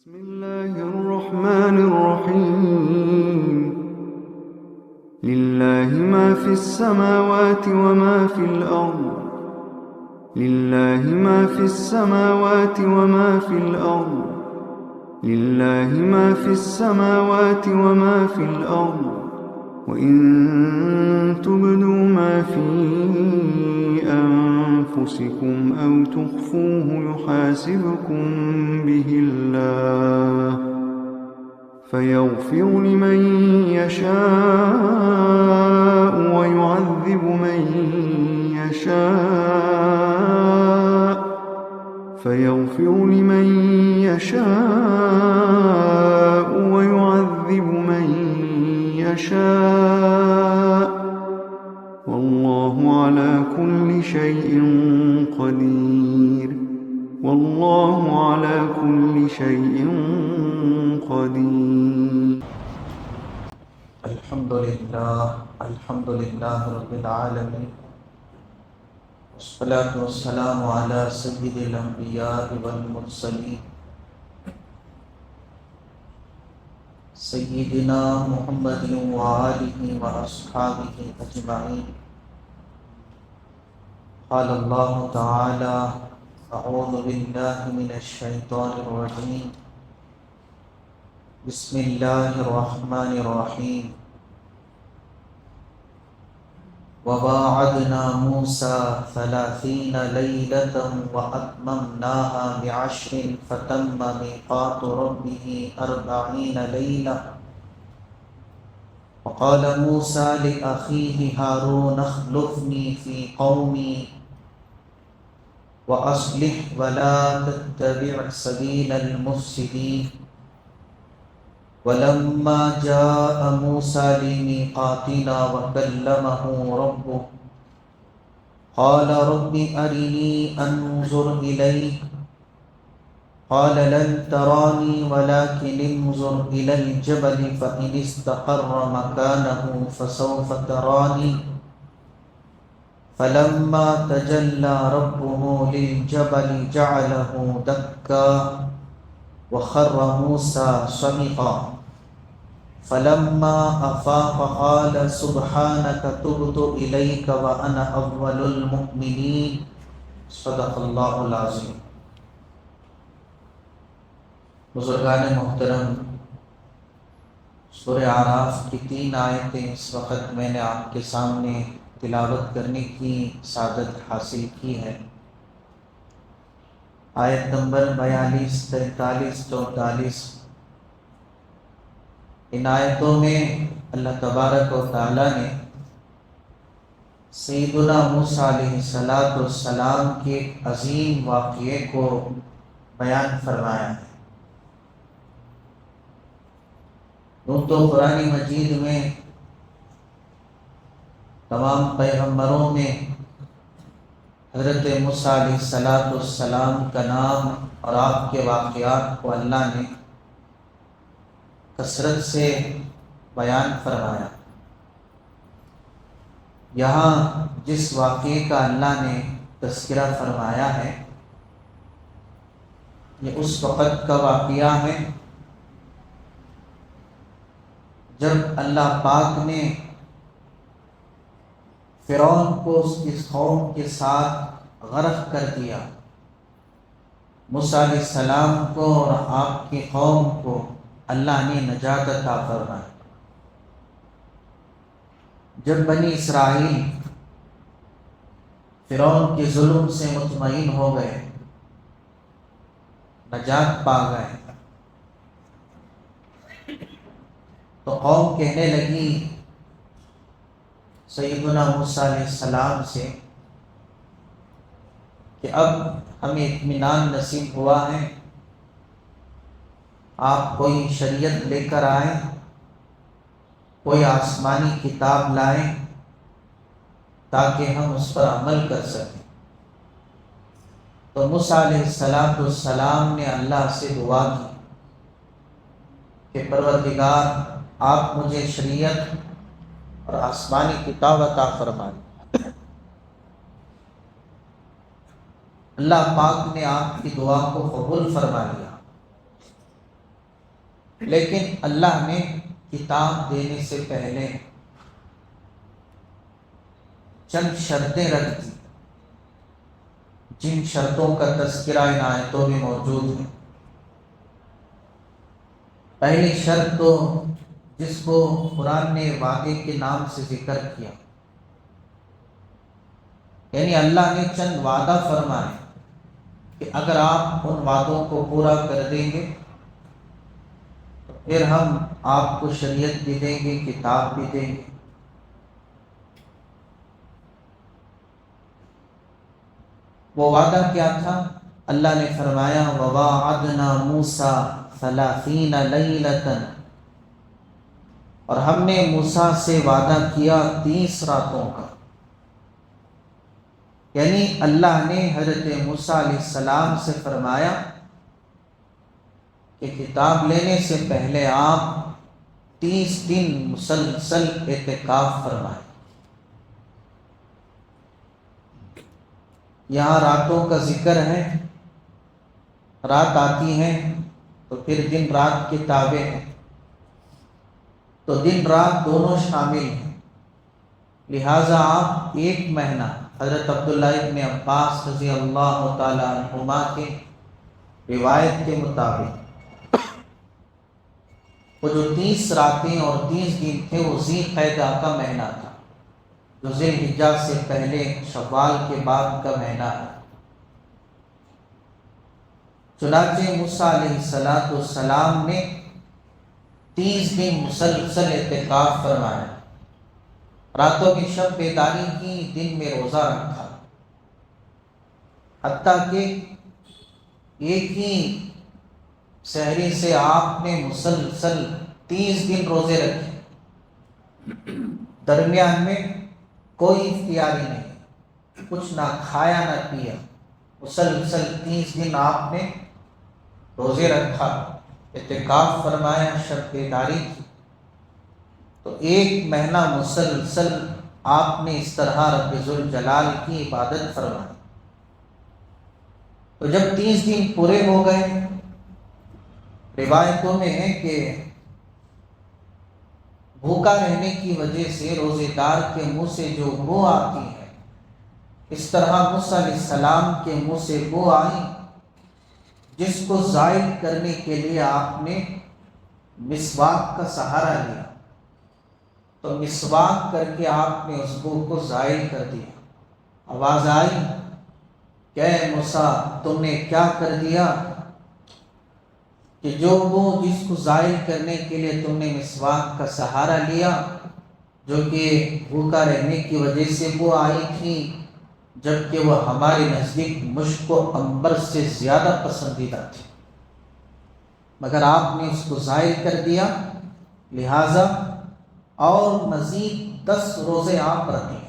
بسم الله الرحمن الرحيم لله ما في السماوات وما في الأرض لله ما في السماوات وما في الأرض لله ما في السماوات وما في الأرض وإن تبدوا ما في أنفسكم أو تخفوه يحاسبكم به الله فيغفر لمن يشاء ويعذب من يشاء فيغفر لمن يشاء ويعذب من يشاء والله على كل شيء قدير والله على كل شيء قدير. الحمد لله رب العالمين والصلاة والسلام على سيد الأنبياء والمرسلين سيدنا محمد وآله وأصحابه أجمعين. قال الله تعالى: أعوذ بالله من الشيطان الرجيم بسم الله الرحمن الرحيم. وواعدنا موسى 30 ليلة وأتممناها ب10 فتم ميقات ربه 40 ليلة. وقال موسى لأخيه هارون اخلفني في قومي وأصلح ولا تتبع سبيل المفسدين. ولما جاء موسى لميقاتنا وكلمه ربه قال رب أرني أنظر إليك قال لن تراني ولكن انظر إلى الجبل فإن استقر مكانه فسوف تراني. فلما تجلى ربه للجبل جعله دكا وخر موسى صعقا. فلما أفاق قال سبحانك تبت إليك وأنا أول المؤمنين. صدق اللہ العظیم. بزرگان محترم، سورہ اعراف کی 3 آیتیں اس وقت میں نے آپ کے سامنے تلاوت کرنے کی سعادت حاصل کی ہے. آیت نمبر 42، 43، 44. ان آیتوں میں اللہ تبارک و تعالی نے سیدنا موسیٰ علیہ السلام کے عظیم واقعے کو بیان فرمایا ہے. تو قرآن مجید میں تمام پیغمبروں میں حضرت موسیٰ علیہ السلام کا نام اور آپ کے واقعات کو اللہ نے کثرت سے بیان فرمایا. یہاں جس واقعے کا اللہ نے تذکرہ فرمایا ہے یہ اس وقت کا واقعہ ہے جب اللہ پاک نے فرعون کو اس کی قوم کے ساتھ غرق کر دیا. موسیٰ علیہ السلام کو اور آپ کی قوم کو اللہ نے نجات عطا فرمائی. جب بنی اسرائیل فرعون کے ظلم سے مطمئن ہو گئے، نجات پا گئے، تو قوم کہنے لگی سیدنا موسیٰ علیہ السلام سے کہ اب ہمیں اطمینان نصیب ہوا ہے، آپ کوئی شریعت لے کر آئیں، کوئی آسمانی کتاب لائیں تاکہ ہم اس پر عمل کر سکیں. تو موسیٰ علیہ السلام نے اللہ سے دعا کی کہ پروردگار آپ مجھے شریعت اور آسمانی کتاب عطا فرما دی. اللہ پاک نے آپ کی دعا کو قبول فرما لیا. لیکن اللہ نے کتاب دینے سے پہلے چند شرطیں رکھ دی، جن شرطوں کا تذکرہ ان آیتوں میں موجود ہے۔ پہلی شرط تو جس کو قرآن نے وعدے کے نام سے ذکر کیا، یعنی اللہ نے چند وعدہ فرمائے کہ اگر آپ ان وعدوں کو پورا کر دیں گے تو پھر ہم آپ کو شریعت بھی دیں گے، کتاب بھی دیں گے۔ وہ وعدہ کیا تھا؟ اللہ نے فرمایا وَوَاعَدْنَا مُوسَىٰ 30 لَيْلَةً، اور ہم نے موسیٰ سے وعدہ کیا 30 راتوں کا، یعنی اللہ نے حضرت موسیٰ علیہ السلام سے فرمایا کہ کتاب لینے سے پہلے آپ 30 دن مسلسل اعتکاف فرمائیں۔ یہاں راتوں کا ذکر ہے، رات آتی ہے تو پھر دن رات کے تابع ہے، تو دن رات دونوں شامل ہیں، لہٰذا آپ 1 مہینہ حضرت عبداللہ ابن عباس رضی اللہ تعالی عنہما کے روایت کے مطابق وہ جو 30 راتیں اور 30 دن تھے وہ ذی قعدہ کا مہینہ تھا، جو ذی الحجہ سے پہلے شوال کے بعد کا مہینہ ہے۔ چنانچہ موسیٰ علیہ السلام نے 30 دن مسلسل اعتکاف فرمایا، راتوں کی شب بیداری کی، دن میں روزہ رکھا، حتیٰ کہ ایک ہی سحری سے آپ نے مسلسل 30 دن روزے رکھے، درمیان میں کوئی اختیاری نہیں، کچھ نہ کھایا نہ پیا، مسلسل 30 دن آپ نے روزے رکھا، اعتکاف فرمایا، شب بیداری کی، تو 1 مہینہ مسلسل آپ نے اس طرح رب ذوالجلال کی عبادت فرمائی۔ تو جب 30 دن پورے ہو گئے، روایتوں میں ہے کہ بھوکا رہنے کی وجہ سے روزے دار کے منہ سے جو بو آتی ہے، اس طرح موسیٰ علیہ السلام کے منہ سے بو آئی، جس کو زائل کرنے کے لیے آپ نے مسواک کا سہارا لیا، تو مسواک کر کے آپ نے اس بو کو زائل کر دیا۔ آواز آئی کہ اے موسیٰ تم نے کیا کر دیا کہ جو وہ جس کو زائل کرنے کے لیے تم نے مسواک کا سہارا لیا، جو کہ بھوکا رہنے کی وجہ سے وہ آئی تھی، جبکہ وہ ہمارے نزدیک مشک و عنبر سے زیادہ پسندیدہ تھی، مگر آپ نے اس کو زائل کر دیا، لہٰذا اور مزید 10 روزے آپ رکھیں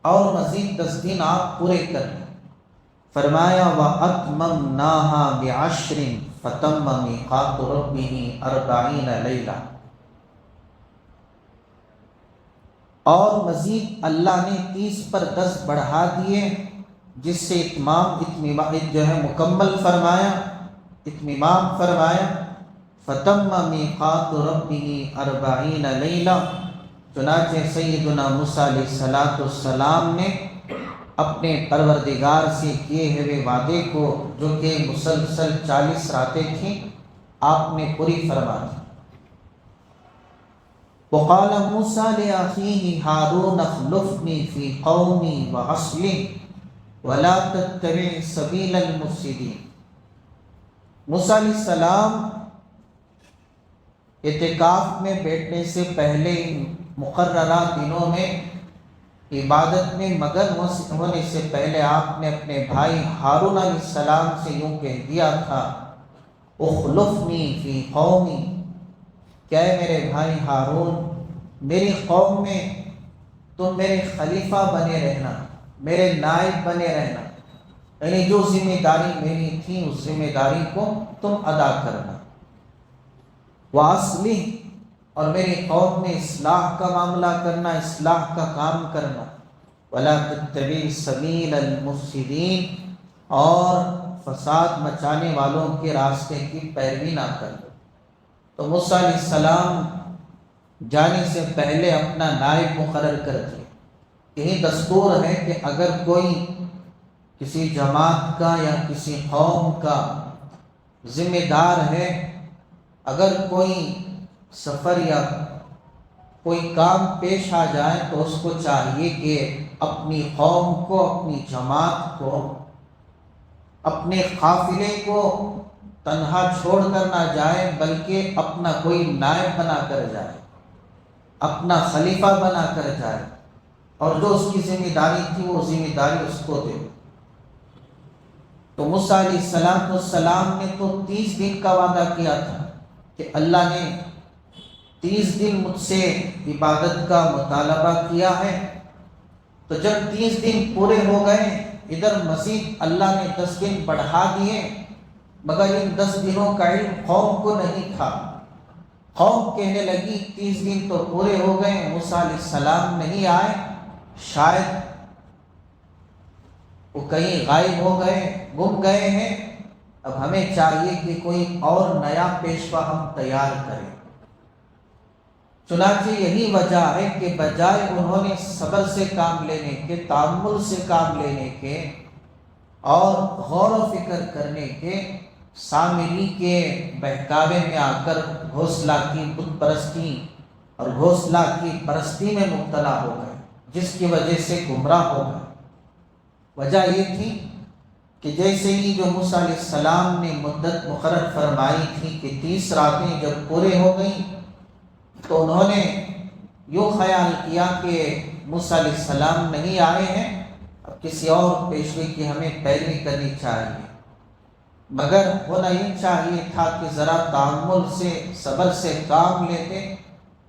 اور مزید 10 دن آپ پورے کریں۔ فرمایا وَأَتْمَمْنَاهَا بِعَشْرٍ فَتَمَّ مِيقَاتُ رَبِّهِ 40 لَيْلَةً، اور مزید اللہ نے 30 پر 10 بڑھا دیے، جس سے اتمام جو ہے مکمل فرمایا، اتمام فرمایا۔ فَتَمَّ مِيقَاتُ رَبِّهِ 40 لَيْلَةً، چنانچہ سیدنا موسیٰ علیہ السلام نے اپنے پروردگار سے کیے ہوئے وعدے کو، جو کہ مسلسل 40 راتیں تھیں، آپ نے پوری فرما دی۔ وقال موسیٰ لأخیہ ہارون اخلفنی فی قومی وأصلح ولا تتبع سبیل المفسدین۔ موسیٰ علیہ السلام اعتکاف میں بیٹھنے سے پہلے مقررہ دنوں میں عبادت میں مگن ہونے سے پہلے آپ نے اپنے بھائی ہارون علیہ السلام سے یوں کہہ دیا تھا اخلفنی فی قومی، کہ اے میرے بھائی ہارون میری قوم میں تم میرے خلیفہ بنے رہنا، میرے نائب بنے رہنا، یعنی جو ذمہ داری میری تھی اس ذمہ داری کو تم ادا کرنا۔ وَأَصْلِحْ، اور میری قوم میں اصلاح کا معاملہ کرنا، اصلاح کا کام کرنا۔ وَلَا تَتَّبِعْ سَبِيلَ الْمُفْسِدِينَ، اور فساد مچانے والوں کے راستے کی پیروی نہ کرنا۔ تو موسیٰ علیہ السلام جانے سے پہلے اپنا نائب مقرر کر دیا۔ یہی دستور ہے کہ اگر کوئی کسی جماعت کا یا کسی قوم کا ذمہ دار ہے، اگر کوئی سفر یا کوئی کام پیش آ جائے تو اس کو چاہیے کہ اپنی قوم کو، اپنی جماعت کو، اپنے قافلے کو تنہا چھوڑ کر نہ جائے، بلکہ اپنا کوئی نائب بنا کر جائے، اپنا خلیفہ بنا کر جائے، اور جو اس کی ذمہ داری تھی وہ ذمہ داری اس کو دے۔ تو موسیٰ علیہ السلام نے تو 30 دن کا وعدہ کیا تھا کہ اللہ نے 30 دن مجھ سے عبادت کا مطالبہ کیا ہے، تو جب 30 دن پورے ہو گئے، ادھر مزید اللہ نے 10 دن بڑھا دیے، مگر ان 10 دنوں کا علم قوم کو نہیں تھا۔ قوم کہنے لگی 30 دن تو پورے ہو گئے، موسیٰ علیہ السلام نہیں آئے، شاید وہ کہیں غائب ہو گئے، گم گئے ہیں، اب ہمیں چاہیے کہ کوئی اور نیا پیشوا ہم تیار کریں۔ چنانچہ یہی وجہ ہے کہ بجائے انہوں نے صبر سے کام لینے کے، تأمل سے کام لینے کے اور غور و فکر کرنے کے، سامری کے بہکاوے میں آ کر گھوسلا کی بت پرستی اور گھوسلا کی پرستی میں مبتلا ہو گئے، جس کی وجہ سے گمراہ ہو گئے۔ وجہ یہ تھی کہ جیسے ہی جو موسیٰ علیہ السلام نے مدت مقرر فرمائی تھی کہ 30 راتیں جب پورے ہو گئیں، تو انہوں نے یوں خیال کیا کہ موسیٰ علیہ السلام نہیں آئے ہیں، اب کسی اور پیشوے کی ہمیں پیروی کرنی چاہیے۔ مگر ہونا یہ چاہیے تھا کہ ذرا تأمل سے، صبر سے کام لیتے،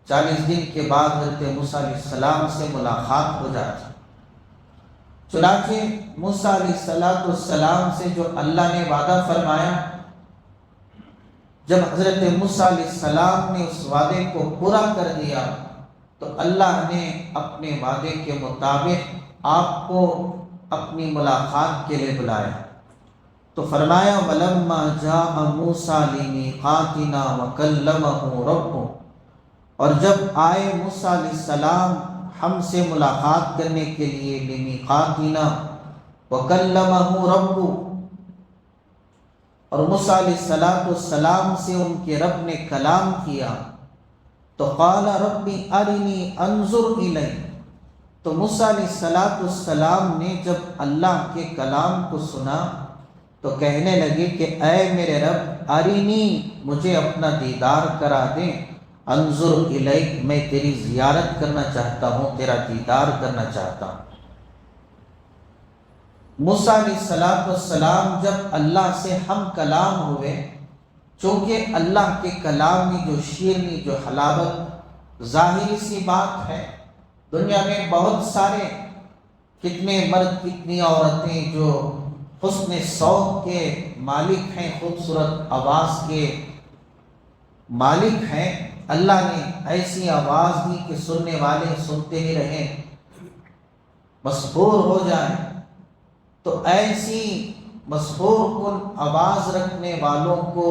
40 دن کے بعد حضرت موسیٰ علیہ السلام سے ملاقات ہو جاتی۔ چنانچہ موسیٰ علیہ السلام سے جو اللہ نے وعدہ فرمایا، جب حضرت موسیٰ علیہ السلام نے اس وعدے کو پورا کر دیا تو اللہ نے اپنے وعدے کے مطابق آپ کو اپنی ملاقات کے لیے بلایا۔ تو فرمایا وَلَمَّا جَاءَ مُوسَىٰ لِمِيقَاتِنَا وَكَلَّمَهُ رَبُّهُ، اور جب آئے موسیٰ علیہ السلام ہم سے ملاقات کرنے کے لیے، لِمِيقَاتِنَا وَكَلَّمَهُ رَبُّهُ، اور موسیٰ علیہ السلام سے ان کے رب نے کلام کیا، تو قال رب ارنی انظر الیک، تو موسیٰ علیہ السلام نے جب اللہ کے کلام کو سنا تو کہنے لگے کہ اے میرے رب، ارنی، مجھے اپنا دیدار کرا دیں، انظر الیک، میں تیری زیارت کرنا چاہتا ہوں، تیرا دیدار کرنا چاہتا ہوں۔ موسیٰ علیہ السلام جب اللہ سے ہم کلام ہوئے، چونکہ اللہ کے کلام میں جو شیرنی، جو حلاوت، ظاہری سی بات ہے، دنیا میں بہت سارے، کتنے مرد کتنی عورتیں جو حسن صوت کے مالک ہیں، خوبصورت آواز کے مالک ہیں، اللہ نے ایسی آواز دی کہ سننے والے سنتے ہی رہیں، مسحور ہو جائیں۔ تو ایسی مسحور کن آواز رکھنے والوں کو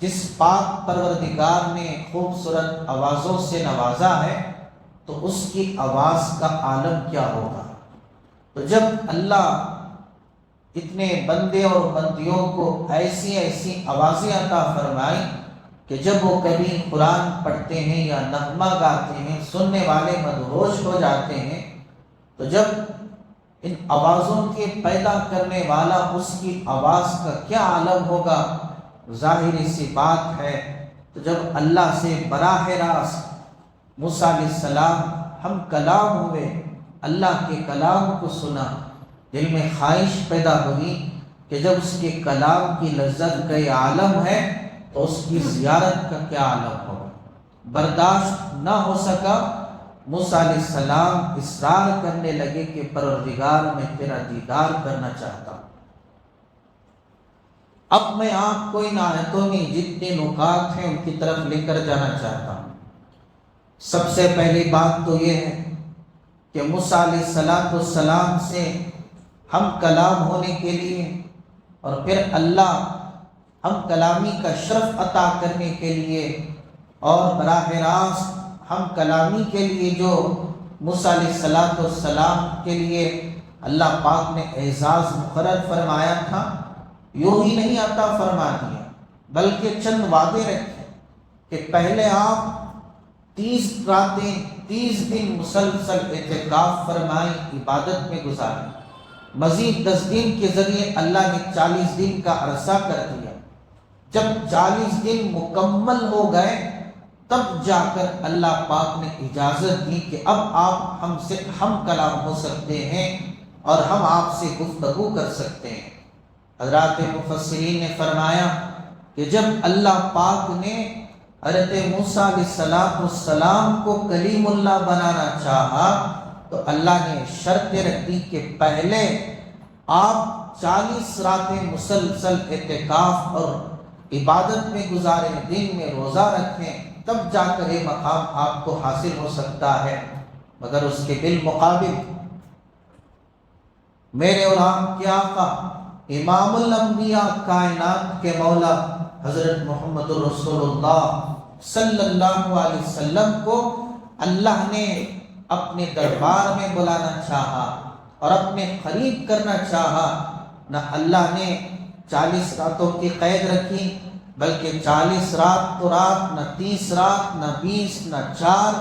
جس پاک پروردگار نے خوبصورت آوازوں سے نوازا ہے، تو اس کی آواز کا عالم کیا ہوگا۔ تو جب اللہ اتنے بندے اور بندیوں کو ایسی ایسی آوازیں عطا فرمائیں کہ جب وہ کبھی قرآن پڑھتے ہیں یا نغمہ گاتے ہیں، سننے والے مدہوش ہو جاتے ہیں، تو جب ان آوازوں کے پیدا کرنے والا اس کی آواز کا کیا عالم ہوگا، ظاہری سی بات ہے۔ تو جب اللہ سے براہ راست موسیٰ علیہ السلام ہم کلام ہوئے، اللہ کے کلام کو سنا، دل میں خواہش پیدا ہوئی کہ جب اس کے کلام کی لذت کا یہ عالم ہے تو اس کی زیارت کا کیا عالم ہوگا۔ برداشت نہ ہو سکا، موسیٰ علیہ السلام اصرار کرنے لگے کہ پروردگار، میں تیرا دیدار کرنا چاہتا ہوں۔ اب میں آپ کو ان آیتوں میں جتنے نکات ہیں ان کی طرف لے کر جانا چاہتا ہوں۔ سب سے پہلی بات تو یہ ہے کہ موسیٰ علیہ السلام سے ہم کلام ہونے کے لیے اور پھر اللہ ہم کلامی کا شرف عطا کرنے کے لیے اور براہ راست ہم کلامی کے لیے جو موسیٰ علیہ السلام کے لیے اللہ پاک نے اعزاز مقرر فرمایا تھا، یوں ہی نہیں عطا فرما دیا، بلکہ چند وعدے رکھے کہ پہلے آپ 30 راتیں 30 دن مسلسل اعتکاف فرمائیں، عبادت میں گزاریں، مزید 10 دن کے ذریعے اللہ نے 40 دن کا عرصہ کر دیا۔ جب 40 دن مکمل ہو گئے تب جا کر اللہ پاک نے اجازت دی کہ اب آپ ہم سے ہم کلام ہو سکتے ہیں اور ہم آپ سے گفتگو کر سکتے ہیں۔ حضرات مفسرین نے فرمایا کہ جب اللہ پاک نے حضرت موسیٰ علیہ السلام کو کلیم اللہ بنانا چاہا تو اللہ نے شرط رکھ دی کہ پہلے آپ 40 راتیں مسلسل اعتکاف اور عبادت میں گزاریں، دن میں روزہ رکھیں، تب جا کر یہ مقام آپ کو حاصل ہو سکتا ہے۔ مگر اس کے بالمقابل میرے اور آپ کے آقا امام الانبیاء کائنات کے مولا حضرت محمد رسول اللہ صلی اللہ علیہ وسلم کو اللہ نے اپنے دربار میں بلانا چاہا اور اپنے قریب کرنا چاہا۔ نہ اللہ نے 40 راتوں کی قید رکھی، بلکہ 40 رات تو رات، نہ 30 رات، نہ 20، نہ 4،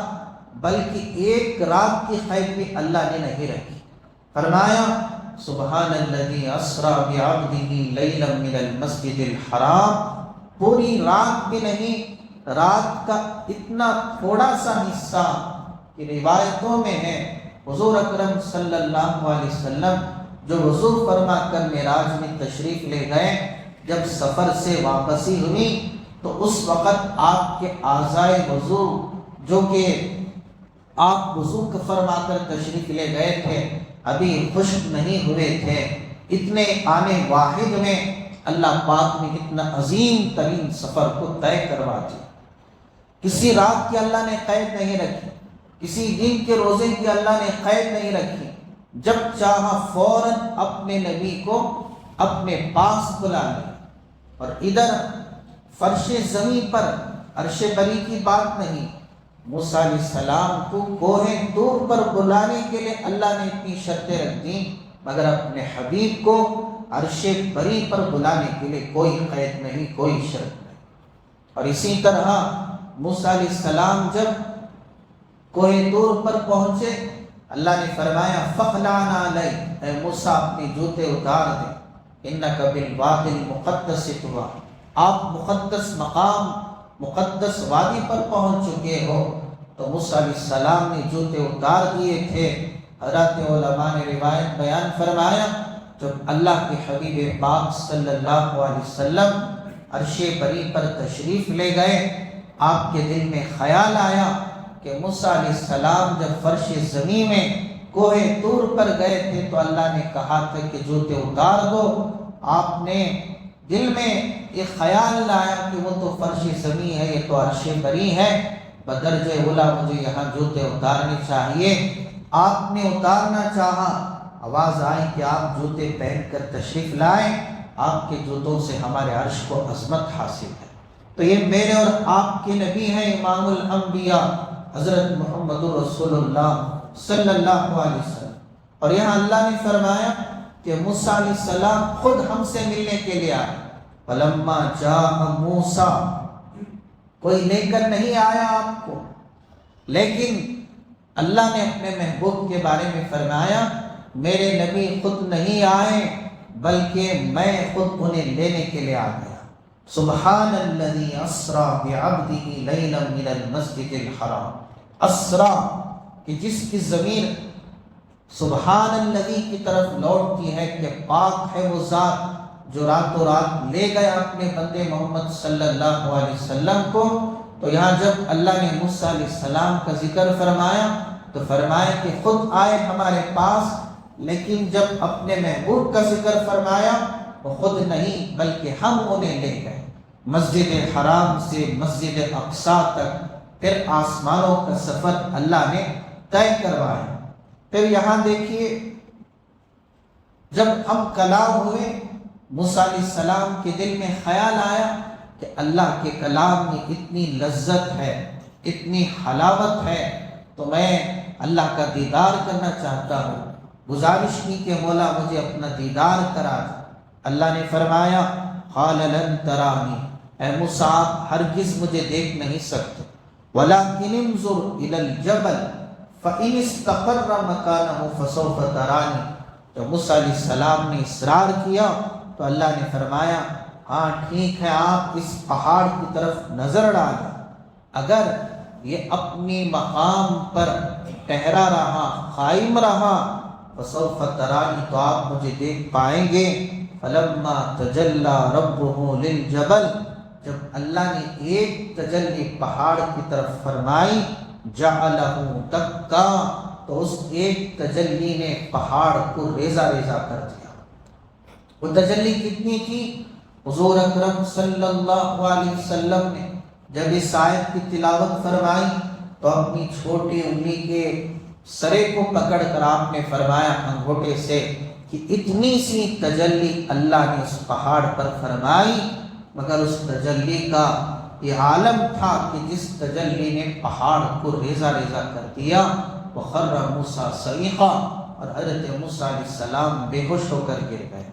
بلکہ ایک رات کی قید بھی اللہ نے نہیں رکھی۔ فرمایا سبحان الذی اسریٰ بعبدہ لیلا من المسجد الحرام، پوری رات بھی نہیں، رات کا اتنا تھوڑا سا حصہ کہ روایتوں میں ہے حضور اکرم صلی اللہ علیہ وسلم جو وضو فرما کر معراج میں تشریف لے گئے، جب سفر سے واپسی ہوئی تو اس وقت آپ کے اعضائے وضو جو کہ آپ وضو فرما کر تشریف لے گئے تھے ابھی خشک نہیں ہوئے تھے۔ اتنے آنے واحد میں اللہ پاک نے اتنا عظیم ترین سفر کو طے کروا دیا۔ کسی رات کی اللہ نے قید نہیں رکھی، کسی دن کے روزے کی اللہ نے قید نہیں رکھی، جب چاہا فوراً اپنے نبی کو اپنے پاس بلا لیا۔ اور ادھر فرش زمین پر عرش بری کی بات نہیں، موسیٰ علیہ السلام کو کوہ طور پر بلانے کے لیے اللہ نے اتنی شرطیں رکھ دیں، مگر اپنے حبیب کو عرش بری پر بلانے کے لیے کوئی قید نہیں، کوئی شرط نہیں۔ اور اسی طرح موسیٰ علیہ السلام جب کوہ طور پر پہنچے، اللہ نے فرمایا فَخْلَعْ نَعْلَيْكَ، اے موسیٰ اپنے جوتے اتار دیں، اِنَّكَ بِالْوَادِ الْمُقَدَّسِ طُوًى، آپ مقدس مقام مقدس وادی پر پہنچ چکے ہو۔ تو موسیٰ علیہ السلام نے جوتے اتار دیے تھے۔ حضرات علماء نے روایت بیان فرمایا جب اللہ کے حبیب پاک صلی اللہ علیہ وسلم عرش بری پر تشریف لے گئے، آپ کے دل میں خیال آیا کہ موسیٰ علیہ السلام جب فرش زمین میں کوہ طور پر گئے تھے تو اللہ نے کہا تھا کہ جوتے اتار دو۔ آپ نے دل میں یہ خیال لایا کہ وہ تو فرش زمین ہے، یہ تو عرش بری ہے، بدرجہ اولیٰ مجھے یہاں جوتے اتارنے چاہیے۔ آپ نے اتارنا چاہا، آواز آئی کہ آپ جوتے پہن کر تشریف لائیں، آپ کے جوتوں سے ہمارے عرش کو عظمت حاصل ہے۔ تو یہ میرے اور آپ کے نبی ہیں امام الانبیاء حضرت محمد رسول اللہ صلی اللہ علیہ وسلم۔ اور یہاں اللہ نے فرمایا کہ موسیٰ علیہ السلام خود ہم سے ملنے کے لیے آئے۔ فَلَمَّا جَاءَ مُوسَىٰ، کوئی لے کر نہیں آیا آپ کو، لیکن اللہ نے اپنے محبوب کے بارے میں فرمایا میرے نبی خود نہیں آئے بلکہ میں خود انہیں لینے کے لیے آ گیا۔ سبحان الذی اسریٰ بعبدہ لیلا من المسجد الحرام، اسریٰ کہ جس کی ضمیر سبحان الذی کی طرف لوٹتی ہے کہ پاک ہے وہ ذات جو راتوں رات لے گیا اپنے بندے محمد صلی اللہ علیہ وسلم کو۔ تو یہاں جب اللہ نے موسیٰ علیہ السلام کا ذکر فرمایا تو فرمایا کہ خود آئے ہمارے پاس، لیکن جب اپنے محبوب کا ذکر فرمایا وہ خود نہیں بلکہ ہم انہیں لے گئے مسجد حرام سے مسجد اقصیٰ تک، پھر آسمانوں کا سفر اللہ نے طے کروایا۔ پھر یہاں دیکھیے جب ہم کلام ہوئے موسیٰ علیہ السلام کے دل میں خیال آیا کہ اللہ کے کلام میں اتنی لذت ہے، اتنی حلاوت ہے، تو میں اللہ کا دیدار کرنا چاہتا ہوں، گزارش کی کہ مولا مجھے اپنا دیدار کرا۔ اللہ نے فرمایا قال لن ترانی، اے موسیٰ آپ ہرگز مجھے دیکھ نہیں سکتے، ولکن انظر الی الجبل فإن استقر مکانہ فسوف ترانی۔ جب موسیٰ علیہ السلام نے اصرار کیا تو اللہ نے فرمایا ہاں ٹھیک ہے، آپ اس پہاڑ کی طرف نظر ڈالیں، اگر یہ اپنی مقام پر ٹھہرا رہا، قائم رہا، فسوف ترانی، تو آپ مجھے دیکھ پائیں گے۔ فلما تجلی ربہ للجبل، جب اللہ نے ایک تجلی پہاڑ کی طرف فرمائی، جعلہ دکا، تو اس ایک تجلی نے پہاڑ کو ریزہ ریزہ کر دیا۔ وہ تجلی کتنی تھی؟ حضور اکرم صلی اللہ علیہ وسلم نے جب اس آیت کی تلاوت فرمائی تو اپنی چھوٹی انگلی کے سرے کو پکڑ کر آپ نے فرمایا انگوٹھے سے کہ اتنی سی تجلی اللہ نے اس پہاڑ پر فرمائی، مگر اس تجلی کا یہ عالم تھا کہ جس تجلی نے پہاڑ کو ریزہ ریزہ کر دیا۔ وخر موسیٰ صعیقا، اور حضرت موسیٰ علیہ السلام بے ہوش ہو کر گر گئے۔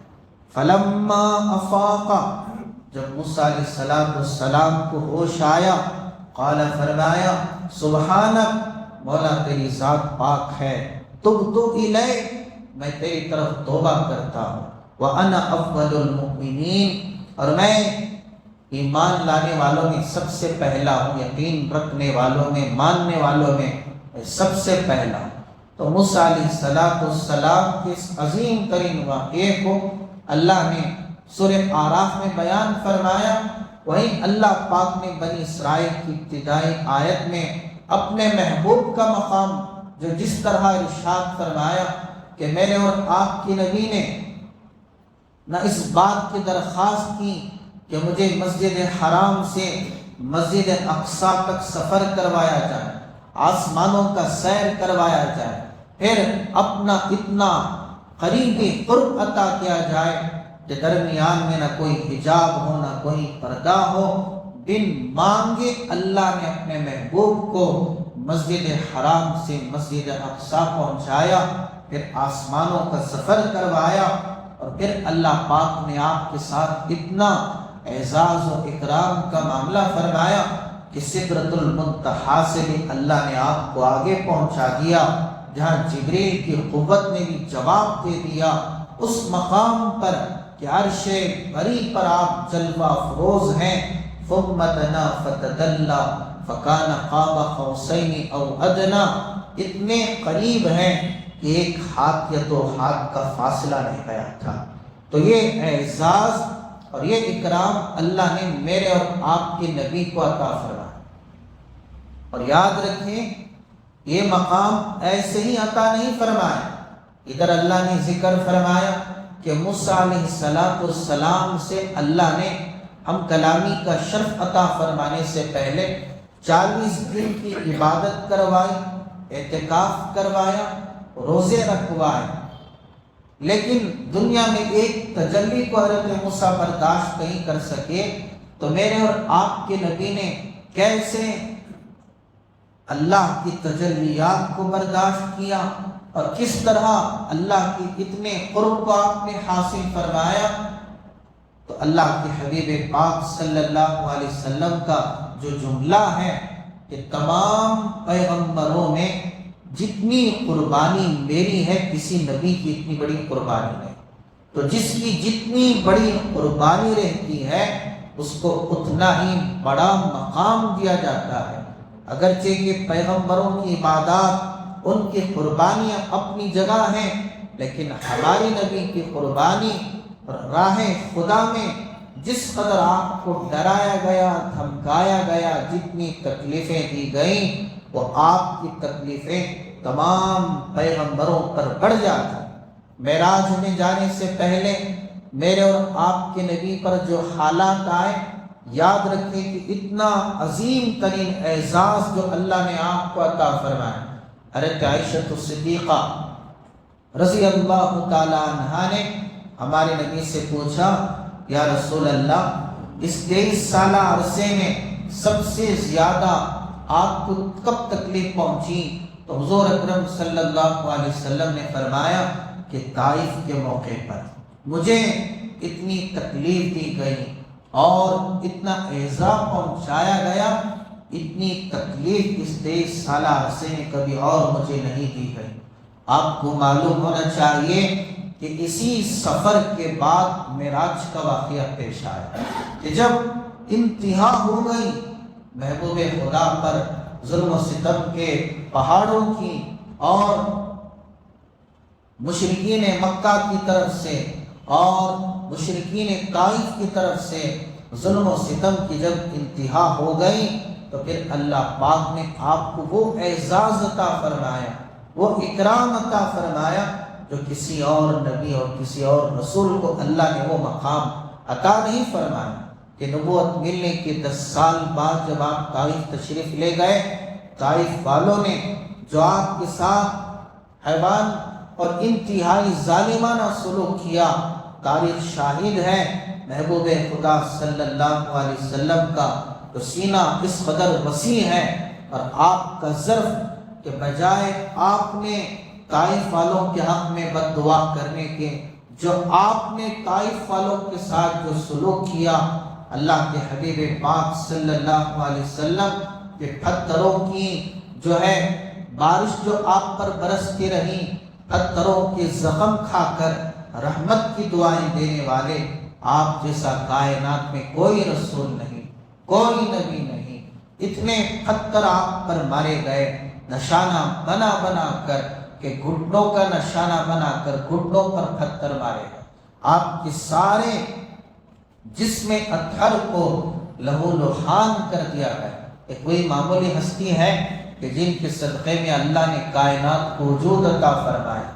فلما افاق، جب موسیٰ علیہ السلام کو ہوش آیا، قال فرمایا سبحانک، مولا تیری ذات پاک ہے، تبت الیک، میں تیری طرف توبہ کرتا ہوں، وانا اول المؤمنین، اور میں ایمان لانے والوں میں سب سے پہلا ہوں، یقین رکھنے والوں میں، ماننے والوں میں سب سے پہلا۔ تو موسیٰ علیہ السلام کے اس عظیم ترین واقعے کو اللہ نے سورہ اعراف میں بیان فرمایا، وہیں اللہ پاک نے بنی اسرائیل کی ابتدائی آیت میں اپنے محبوب کا مقام جو جس طرح ارشاد فرمایا کہ میرے اور آپ کی نبی نے نہ اس بات کی درخواست کی کہ مجھے مسجد حرام سے مسجد اقصیٰ تک سفر کروایا جائے، آسمانوں کا سیر کروایا جائے، پھر اپنا اتنا قریبی قرب عطا کیا جائے کہ درمیان میں نہ کوئی حجاب ہو، نہ کوئی پردہ ہو، بن مانگے اللہ نے اپنے محبوب کو مسجد حرام سے مسجد اقصیٰ پہنچایا، پھر آسمانوں کا سفر کروایا، اور پھر اللہ پاک نے آپ کے ساتھ اتنا اعزاز و اکرام کا معاملہ فرمایا کہ سدرۃ المنتہا سے بھی اللہ نے آپ کو آگے پہنچا دیا، جہاں جبریل کی قوت نے بھی جواب دے دیا، اس مقام پر کہ عرش بری پر آپ جلوہ افروز ہیں۔ ثم دنا فتدلی فکان قاب قوسین او ادنی، اتنے قریب ہیں کہ ایک ہاتھ یا دو ہاتھ کا فاصلہ رہ گیا تھا۔ تو یہ اعزاز اور یہ اکرام اللہ نے میرے اور آپ کے نبی کو عطا فرمایا۔ اور یاد رکھیں یہ مقام ایسے ہی عطا نہیں فرمایا، ادھر اللہ نے ذکر فرمایا کہ موسیٰ علیہ السلام سے اللہ نے ہم کلامی کا شرف عطا فرمانے سے پہلے 40 دن کی عبادت کروائی، اعتکاف کروایا، روزے رکھوائے، لیکن دنیا میں ایک تجلی کو حضرت موسیٰ برداشت نہیں کر سکے، تو میرے اور آپ کے نبی نے کیسے اللہ کی تجلیات کو برداشت کیا اور کس طرح اللہ کی اتنے قرب کو آپ نے حاصل فرمایا۔ تو اللہ کے حبیب پاک صلی اللہ علیہ وسلم کا جو جملہ ہے کہ تمام پیغمبروں میں جتنی قربانی میری ہے کسی نبی کی اتنی بڑی قربانی نہیں، تو جس کی جتنی بڑی قربانی رہتی ہے اس کو اتنا ہی بڑا مقام دیا جاتا ہے۔ اگرچہ کہ پیغمبروں کی عبادات، ان کی قربانیاں اپنی جگہ ہیں، لیکن ہماری نبی کی قربانی راہ خدا میں جس قدر آپ کو ڈرایا گیا، دھمکایا گیا، جتنی تکلیفیں دی گئیں، وہ آپ کی تکلیفیں تمام پیغمبروں پر بڑھ جاتی۔ معراج میں جانے سے پہلے میرے اور آپ کے نبی پر جو حالات آئے، یاد رکھیں کہ اتنا عظیم ترین اعزاز جو اللہ نے آپ کو عطا فرمایا۔ حضرت عائشہ صدیقہ رضی اللہ تعالی عنہا نے ہمارے نبی سے پوچھا یا رسول اللہ اس 23 سالہ عرصے میں سب سے زیادہ آپ کو کب تکلیف پہنچی؟ تو حضور اکرم صلی اللہ علیہ وسلم نے فرمایا کہ طائف کے موقع پر مجھے اتنی تکلیف دی گئی اور اتنا ایذا پہنچایا گیا، اتنی تکلیف اس 23 سالہ عرصے میں کبھی اور مجھے نہیں دی گئی۔ آپ کو معلوم ہونا چاہیے کہ اسی سفر کے بعد معراج کا واقعہ پیش آیا کہ جب انتہا ہو گئی محبوب خدا پر ظلم و ستم کے پہاڑوں کی اور مشرکین مکہ کی طرف سے اور مشرکین طائف کی طرف سے ظلم و ستم کی جب انتہا ہو گئی تو پھر اللہ پاک نے آپ کو وہ اعزاز عطا فرمایا، وہ اکرام عطا فرمایا جو کسی اور نبی اور کسی اور رسول کو اللہ نے وہ مقام عطا نہیں فرمایا کہ نبوت ملنے کے 10 سال بعد جب آپ طائف تشریف لے گئے، طائف والوں نے جو آپ کے ساتھ حیوان اور انتہائی ظالمانہ سلوک کیا، تاریخ شاہد ہے محبوب خدا صلی اللہ علیہ وسلم کا تو سینہ اس قدر وسیع ہے، اور آپ کا ظرف کہ بجائے آپ نے طائف والوں کے حق میں بد دعا کرنے کے، جو آپ نے طائف والوں کے ساتھ جو سلوک کیا، اللہ کے حبیب پاک صلی اللہ علیہ وسلم کے پتھروں کی جو ہے بارش جو آپ پر برستی رہی، پتھروں کے زخم کھا کر رحمت کی دعائیں دینے والے آپ جیسا کائنات میں کوئی رسول نہیں، کوئی نبی نہیں۔ اتنے پتھر آپ پر مارے گئے، نشانہ بنا بنا کر کہ گھٹنوں کا نشانہ بنا کر گھٹنوں پر پتھر مارے گئے، آپ کے سارے جسم اطہر کو لہو لہان کر دیا گیا۔ ایک کوئی معمولی ہستی ہے کہ جن کے صدقے میں اللہ نے کائنات کو وجود عطا فرمایا،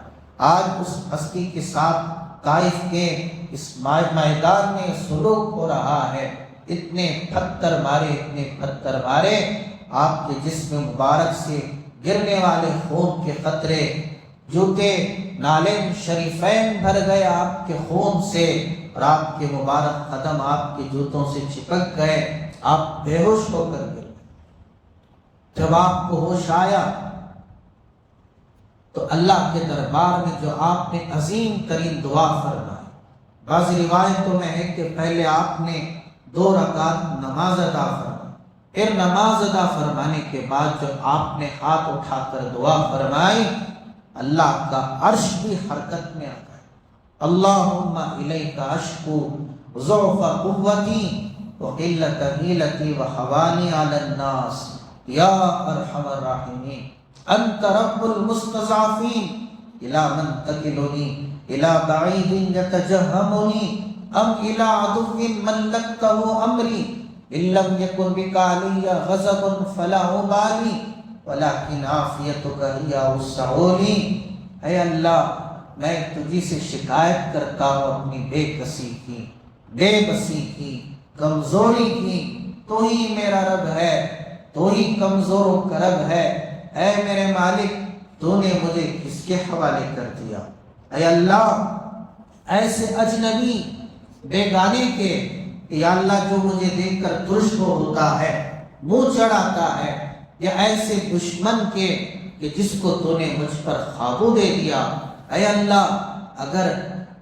آج اس ہستی کے ساتھ طائف کے اس میدان میں سلوک ہو رہا ہے۔ اتنے پتھر مارے آپ کے جسم مبارک سے گرنے والے خون کے قطرے، جوتے نالین شریفین بھر گئے آپ کے خون سے، اور آپ کے مبارک قدم آپ کے جوتوں سے چپک گئے، آپ بے ہوش ہو کر گر گئے۔ جب آپ کو ہوش آیا تو اللہ کے دربار میں جو آپ نے عظیم ترین دعا فرمائی، بعض روایتوں میں ہے کہ پہلے آپ نے 2 رکعت نماز ادا فرمائی، پھر نماز ادا فرمانے کے بعد جو آپ نے ہاتھ اٹھا کر دعا فرمائی، اللہ کا عرش بھی حرکت میں آ گیا۔ اللہم الیک اشکو ضعف قوتی وقلت حیلتی وحوانی علی الناس یا ارحم الراحمین انت رب المستضعفین الی من تکلنی الی بعید یتجہمنی ام الی عدو ملکتہ امری ان لم یکن بک علی غضب فلا ابالی ولکن عافیتک ہی اوسع لی۔ اے اللہ، میں تجھی سے شکایت کرتا ہوں اپنی بے کسی کی، بے بسی کی، کمزوری کی۔ تو ہی میرا رب ہے، تو ہی کمزوروں کا رب ہے۔ اے میرے مالک، تو نے مجھے کس کے حوالے کر دیا؟ اے اللہ، ایسے اجنبی بیگانے کے یا اللہ جو مجھے دیکھ کر ترش ہوتا ہے، منہ چڑھاتا ہے، یا ایسے دشمن کے کہ جس کو تو نے مجھ پر قابو دے دیا۔ اے اللہ،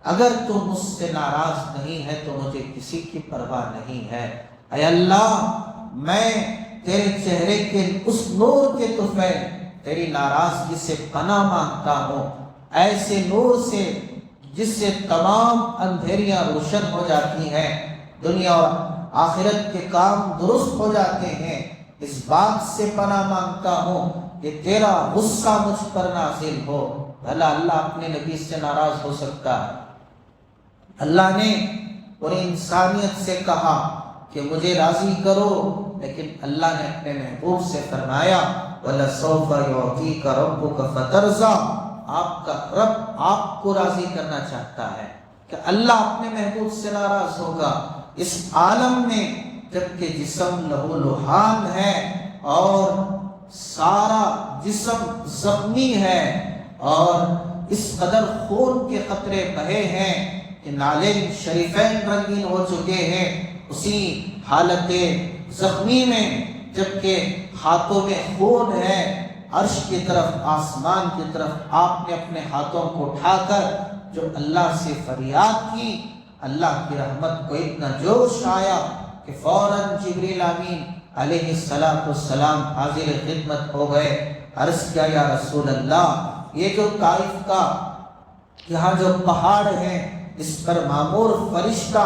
اگر تو مجھ سے ناراض نہیں ہے تو مجھے کسی کی پرواہ نہیں ہے۔ اے اللہ، میں تیرے چہرے کے اس نور کے طفیل تیری ناراضگی سے پناہ مانگتا ہوں، ایسے نور سے جس سے تمام اندھیریاں روشن ہو جاتی ہیں، دنیا اور آخرت کے کام درست ہو جاتے ہیں۔ اس بات سے پناہ مانگتا ہوں کہ تیرا غصہ مجھ پر نازل ہو۔ بھلا اللہ اپنے نبی سے ناراض ہو سکتا ہے؟ اللہ نے پوری انسانیت سے کہا کہ مجھے راضی کرو، لیکن اللہ نے اپنے محبوب سے فرمایا وَلَسَوْفَ يُعْطِيكَ رَبُّكَ فَتَرْضَىٰ۔ آپ کا رب آپ کو راضی کرنا چاہتا ہے کہ اللہ اپنے محبوب سے ناراض ہوگا اس عالم میں جبکہ جسم لہو لہان ہے اور سارا جسم زخمی ہے اور اس قدر خون کے قطرے بہے ہیں کہ کہ نالین شریفین رنگین ہو چکے ہیں، اسی حالت زخمی میں جبکہ ہاتھوں میں خون ہے، عرش کی طرف آسمان کی طرف آپ نے اپنے ہاتھوں کو اٹھا کر جو اللہ سے فریاد کی، اللہ کی رحمت کو اتنا جوش آیا کہ فوراً جبریل امین علیہ السلام حاضر خدمت ہو گئے۔ عرض کیا یا رسول اللہ، یہ جو طائف کا یہاں جو پہاڑ ہے اس پر معمور فرشتہ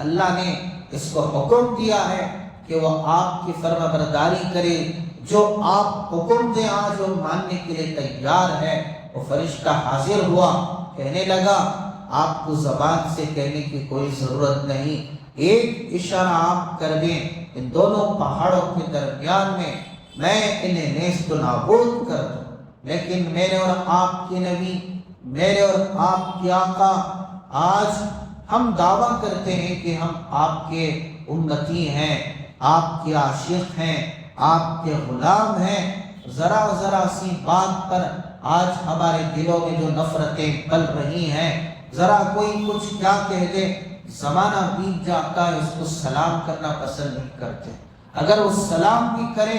اللہ نے اس کو حکم دیا ہے کہ وہ آپ کی فرما برداری کرے، جو آپ حکم دیں آج وہ ماننے کے لیے تیار ہے۔ وہ فرشتہ حاضر ہوا، کہنے لگا آپ کو زبان سے کہنے کی کوئی ضرورت نہیں، ایک اشارہ آپ کر دیں، ان دونوں پہاڑوں کے درمیان میں انہیں نیست و نابود کر دوں۔ لیکن میرے اور آپ کے نبی، میرے اور آپ کے آقا، آج ہم دعویٰ کرتے ہیں کہ ہم آپ کے امتی ہیں، آپ کے عاشق ہیں، آپ کے غلام ہیں، ذرا سی بات پر آج ہمارے دلوں میں جو نفرتیں پل رہی ہیں، ذرا کوئی کچھ کیا کہہ دے، زمانہ بیت جاتا ہے، اس کو سلام کرنا پسند نہیں کرتے، اگر وہ سلام بھی کرے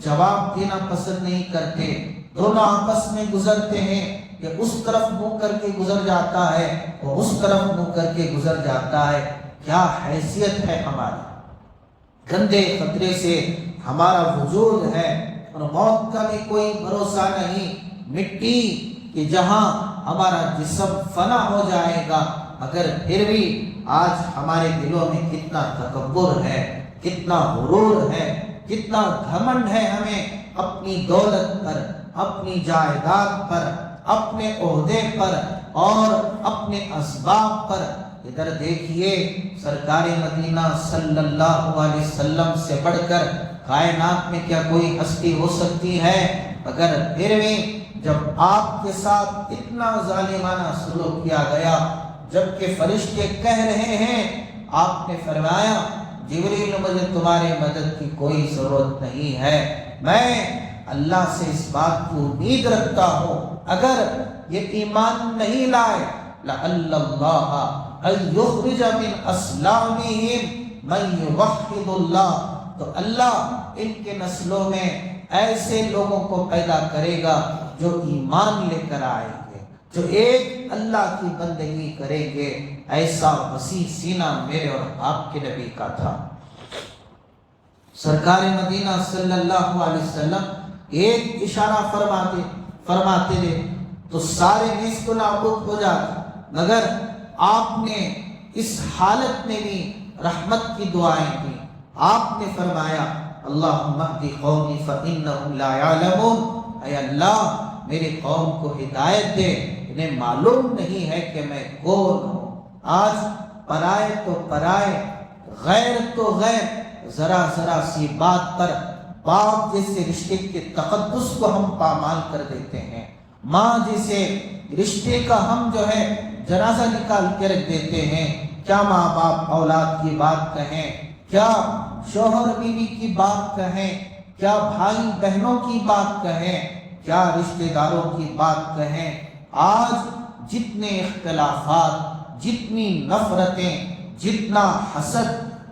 جواب دینا پسند نہیں کرتے، دونوں آپس میں گزرتے ہیں، کہ اس طرف منہ کر کے گزر جاتا ہے، وہ اس طرف منہ کر کے گزر جاتا ہے۔ کیا حیثیت ہے ہماری، گندے خطرے سے ہمارا وجود ہے، اور موت کا بھی کوئی بھروسہ نہیں، مٹی کہ جہاں ہمارا جسم فنا ہو جائے گا، مگر پھر بھی آج ہمارے دلوں میں کتنا تکبر ہے، کتنا غرور ہے، کتنا گھمنڈ ہے ہمیں اپنی دولت پر، اپنی جائیداد پر، اپنے عہدے پر اور اپنے اسباب پر۔ ادھر دیکھیے سرکار مدینہ صلی اللہ علیہ وسلم سے بڑھ کر کائنات میں کیا کوئی ہستی ہو سکتی ہے، مگر پھر بھی جب آپ کے ساتھ اتنا ظالمانہ سلوک کیا گیا، جبکہ فرشتے کہہ رہے ہیں، آپ نے فرمایا جبریل مجھے تمہارے مدد کی کوئی ضرورت نہیں ہے، میں اللہ سے اس بات کی امید رکھتا ہوں اگر یہ ایمان نہیں لائے لعل اللہ ان یخرج من اسلامہم من یوحد اللہ، تو اللہ ان کے نسلوں میں ایسے لوگوں کو پیدا کرے گا جو ایمان لے کر آئیں گے، جو ایک اللہ کی بندگی کریں گے۔ ایسا وسیع سینہ میرے اور آپ کے نبی کا تھا۔ سرکار مدینہ صلی اللہ علیہ وسلم ایک اشارہ فرماتے تھے تو سارے نیست و نابود ہو جاتے، مگر آپ نے اس حالت میں بھی رحمت کی دعائیں کی۔ آپ نے فرمایا اللہم اہد قومی فإنہم لا یعلمون، اے اللہ میری قوم کو ہدایت دے، انہیں معلوم نہیں ہے کہ میں کون ہوں۔ آج پرائے تو پرائے، غیر تو غیر، ذرا سی بات پر باپ جیسے رشتے کے تقدس کو ہم پامال کر دیتے ہیں، ماں جیسے رشتے کا ہم جو ہے جنازہ نکال کے رکھ دیتے ہیں۔ کیا ماں باپ اولاد کی بات کہیں، کیا شوہر بیوی کی بات کہیں، کیا بھائی بہنوں کی بات کہیں، کیا رشتہ داروں کی بات کہیں۔ آج جتنے اختلافات، جتنی نفرتیں، جتنا حسد،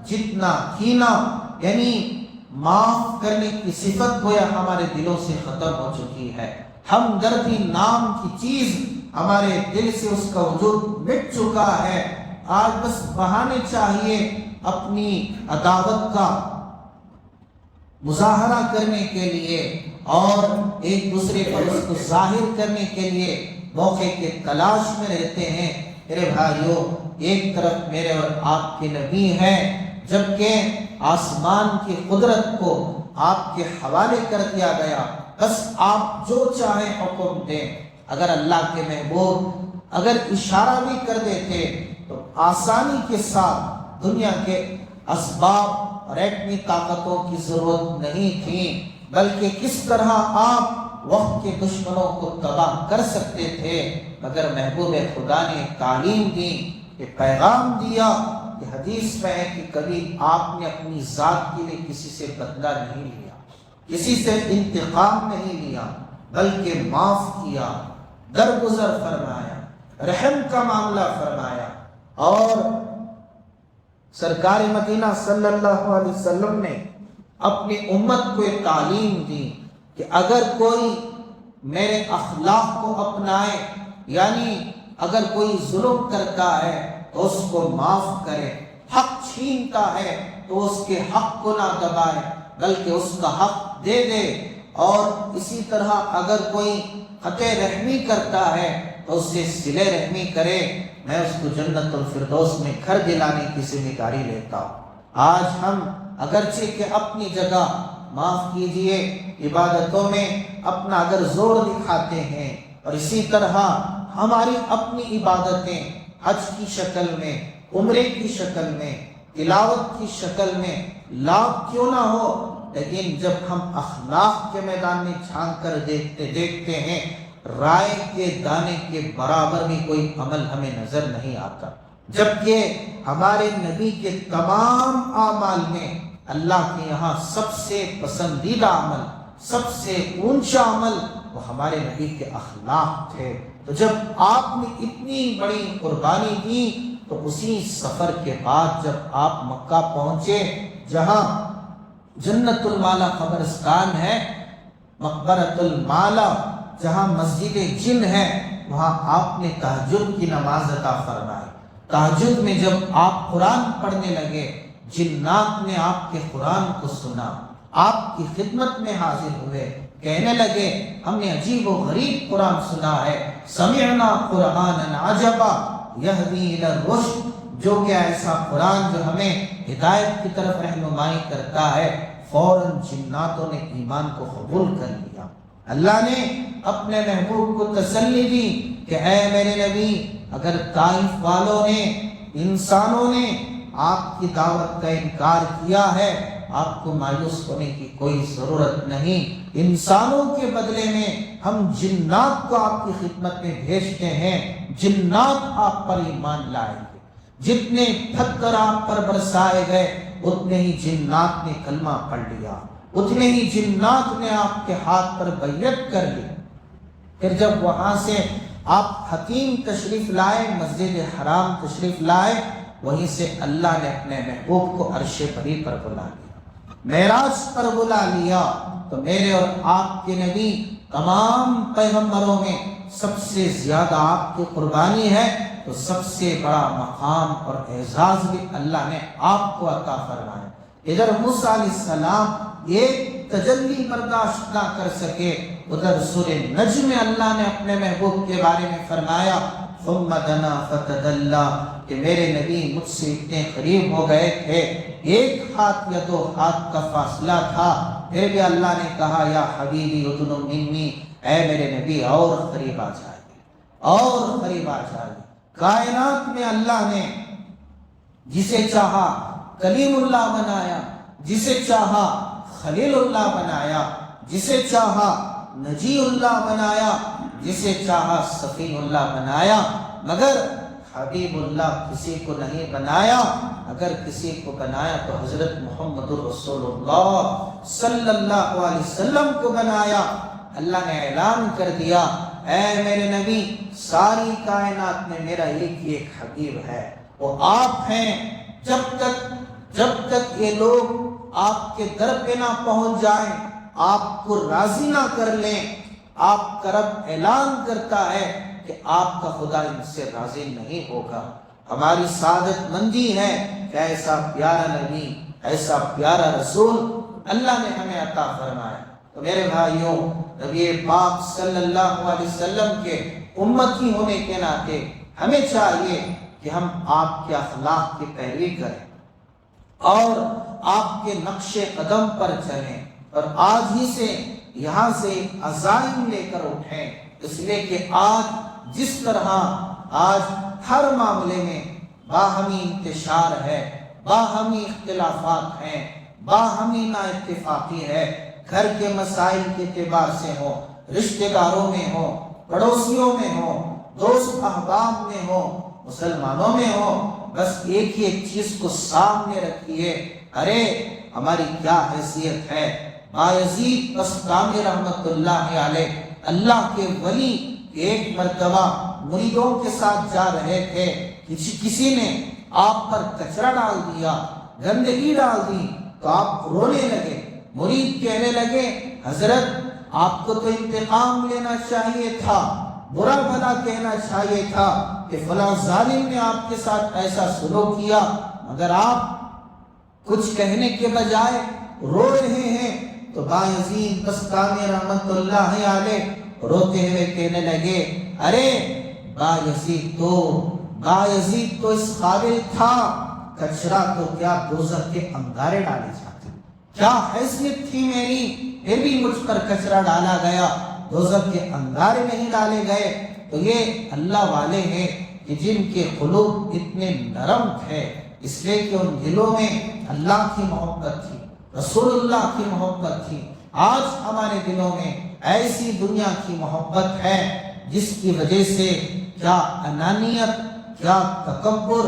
جتنا کینہ، یعنی معاف کرنے کی صفت گویا ہمارے دلوں سے ختم ہو چکی ہے۔ ہمدردی نام کی چیز ہمارے دل سے اس کا وجود مٹ چکا ہے۔ آج بس بہانے چاہیے اپنی عداوت کا مظاہرہ کرنے کے لیے اور ایک دوسرے پر اس کو ظاہر کرنے کے لیے موقع کے تلاش میں رہتے ہیں۔ میرے بھائیوں، ایک طرف میرے اور آپ کے نبی ہیں، جبکہ آسمان کی قدرت کو آپ کے حوالے کر دیا گیا، بس آپ جو چاہیں حکم دیں۔ اگر اللہ کے محبوب اگر اشارہ بھی کر دیتے تو آسانی کے ساتھ دنیا کے اسباب اور ایٹمی طاقتوں کی ضرورت نہیں تھی، بلکہ کس طرح آپ وقت کے دشمنوں کو تباہ کر سکتے تھے، مگر محبوب خدا نے تعلیم دی، یہ پیغام دیا کہ حدیث میں ہے کہ کبھی آپ نے اپنی ذات کے لیے کسی سے بدلہ نہیں لیا، کسی سے انتقام نہیں لیا، بلکہ معاف کیا، درگزر فرمایا، رحم کا معاملہ فرمایا، اور سرکار مدینہ صلی اللہ علیہ وسلم نے اپنی امت کو ایک تعلیم دی کہ اگر کوئی میرے اخلاق کو اپنائے، یعنی اگر کوئی ظلم کرتا ہے تو اس کو معاف کرے، حق چھینتا ہے تو اس کے حق کو نہ دبائے بلکہ اس کا حق دے دے، اور اسی طرح اگر کوئی قطع رحمی کرتا ہے تو اس سے صلہ رحمی کرے، میں اس کو جنت الفردوس میں گھر دلانے کی ذمہ داری لیتا ہوں۔ آج ہم اگرچہ کہ اپنی جگہ معاف کیجئے عبادتوں میں اپنا اگر زور دکھاتے ہیں، اور اسی طرح ہماری اپنی عبادتیں حج کی شکل میں، عمرے کی شکل میں، تلاوت کی شکل میں لاکھ کیوں نہ ہو، لیکن جب ہم اخلاق کے میدان میں جھانک کر دیکھتے ہیں، رائے کے دانے کے برابر بھی کوئی عمل ہمیں نظر نہیں آتا، جبکہ ہمارے نبی کے تمام اعمال میں اللہ کے یہاں سب سے پسندیدہ عمل، سب سے اونچا عمل وہ ہمارے نبی کے اخلاق تھے۔ تو جب آپ نے اتنی بڑی قربانی دی تو اسی سفر کے بعد جب آپ مکہ پہنچے، جہاں جنت المالا قبرستان ہے، مقبرۃ المالا جہاں مسجد جن ہے، وہاں آپ نے تہجد کی نماز عطا فرمائی۔ تہجد میں جب آپ قرآن پڑھنے لگے، جنات نے آپ کے قرآن کو سنا، آپ کی خدمت میں حاضر ہوئے، کہنے لگے ہم نے عجیب و غریب قرآن سنا ہے، سمعنا قرآنا عجبا یہدی الی الرشد، جو کہ ایسا قرآن جو ہمیں ہدایت کی طرف رہنمائی کرتا ہے۔ فوراً جناتوں نے ایمان کو قبول کر لیا۔ اللہ نے اپنے محبوب کو تسلی دی کہ اے میرے نبی، اگر طائف والوں نے، انسانوں نے آپ کی دعوت کا انکار کیا ہے، آپ کو مایوس ہونے کی کوئی ضرورت نہیں، انسانوں کے بدلے میں ہم جنات کو آپ کی خدمت میں بھیجتے ہیں، جنات آپ پر ایمان لائیں گے، جتنے پتھر آپ پر برسائے گئے اتنے ہی جنات نے کلمہ پڑھ لیا، اتنے ہی جنات نے آپ کے ہاتھ پر بیعت کر لی۔ پھر جب وہاں سے آپ حتیم تشریف لائے، مسجد حرام تشریف لائے، وہیں سے اللہ نے اپنے محبوب کو عرش بری پر بلا لیا، معراج پر بلا لیا۔ تو میرے اور آپ کے نبی تمام پیغمبروں میں سب سے زیادہ آپ کی قربانی ہے، تو سب سے بڑا مقام اور اعزاز بھی اللہ نے آپ کو عطا فرمایا۔ ادھر موسیٰ علیہ السلام ایک تجلی برداشت نہ کر سکے، ادھر سورہ نجم میں اللہ نے اپنے محبوب کے بارے میں فرمایا ثم دنا فتدلی، کہ میرے نبی مجھ سے اتنے قریب ہو گئے تھے، ایک ہاتھ یا دو ہاتھ کا فاصلہ تھا، پھر بھی اللہ نے کہا یا حبیبی ادنو منی، اے میرے نبی اور قریب آ جائے، اور قریب آ جائے۔ کائنات میں اللہ نے جسے چاہا کلیم اللہ بنایا، جسے چاہا خلیل اللہ بنایا، جسے چاہا نجی اللہ بنایا، جسے چاہا صفی اللہ بنایا، مگر حبیب اللہ کسی کو نہیں بنایا۔ اگر کسی کو بنایا تو حضرت محمد رسول اللہ صلی اللہ علیہ وسلم کو بنایا۔ اللہ نے اعلان کر دیا اے میرے نبی، ساری کائنات میں میرا ایک ہی ایک حبیب ہے، وہ آپ ہیں۔ جب تک یہ لوگ آپ کے در پہ نہ پہنچ جائیں، آپ کو راضی نہ کر لیں، آپ کا رب اعلان کرتا ہے کہ آپ کا خدا ان سے راضی نہیں ہوگا۔ ہماری سعادت مندی ہے کہ ایسا پیارا نبی، ایسا پیارا رسول اللہ نے ہمیں عطا فرمایا۔ تو میرے بھائیوں، نبی پاک صلی اللہ علیہ وسلم کے امتی ہونے کے ناطے ہمیں چاہیے کہ ہم آپ کے اخلاق کی پیروی کریں اور آپ کے نقش قدم پر چلیں، اور آج ہی سے یہاں سے عزائم لے کر اٹھیں، اس لیے کہ آج جس طرح آج ہر معاملے میں باہمی انتشار ہے، باہمی اختلافات ہیں، باہمی نا اتفاقی ہے، گھر کے مسائل کے اعتبار سے ہو، رشتہ داروں میں ہو، پڑوسیوں میں ہو، دوست احباب میں ہو، مسلمانوں میں ہو، بس ایک ہی ایک چیز کو سامنے رکھیے، ارے ہماری کیا حیثیت ہے۔ بایزید بسطامی رحمت اللہ علیہ، اللہ کے ولی ایک مرتبہ مریدوں کے ساتھ جا رہے تھے کسی نے آپ پر کچرا ڈال دیا، گندگی ڈال دی تو آپ رونے لگے، مرید کہنے لگے حضرت آپ کو تو انتقام لینا چاہیے تھا، برا بھلا کہنا چاہیے تھا کہ فلاں ظالم نے آپ کے ساتھ ایسا سلوک کیا، مگر آپ کچھ کہنے کے بجائے رو رہے ہیں۔ تو بایزید بستامی رحمت اللہ علیہ روتے ہوئے کہنے لگے ارے بایزید تو اس قابل تھا، کچرا تو کیا دوزخ کے انگارے ڈالے جاتے، کیا حیثیت تھی میری، پھر بھی مجھ پر کچرا ڈالا گیا، دوزخ کے انگارے نہیں ڈالے گئے۔ تو یہ اللہ والے ہیں کہ جن کے قلوب اتنے نرم تھے، اس لیے کہ ان دلوں میں اللہ کی محبت تھی، رسول اللہ کی محبت تھی۔ آج ہمارے دلوں میں ایسی دنیا کی محبت ہے جس کی وجہ سے کیا انانیت، کیا تکبر،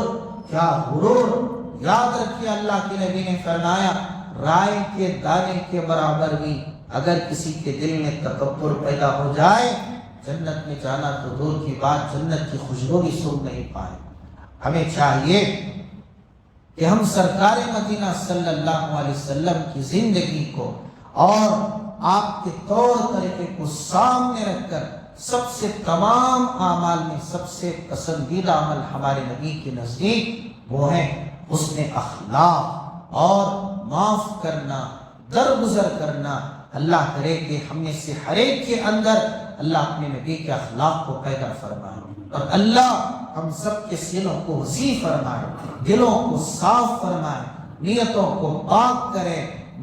کیا غرور۔ یاد رکھیے اللہ کے نبی نے فرمایا رائے کے دانے کے برابر بھی اگر کسی کے دل میں تکبر پیدا ہو جائے، جنت میں جانا تو دور کی بات، جنت کی خوشبو بھی سن نہیں پائے۔ ہمیں چاہیے کہ ہم سرکار مدینہ صلی اللہ علیہ وسلم کی زندگی کو اور آپ کے طور طریقے کو سامنے رکھ کر سب سے تمام اعمال میں سب سے پسندیدہ عمل ہمارے نبی کے نزدیک وہ ہے حسن اخلاق اور معاف کرنا، درگزر کرنا۔ اللہ کرے کہ ہم میں سے ہر ایک کے اندر اللہ اپنے نبی کے اخلاق کو پیدا فرمائے، اور اللہ ہم سب کے سینوں کو وسیع فرمائے، دلوں کو صاف فرمائے، نیتوں کو پاک کرے۔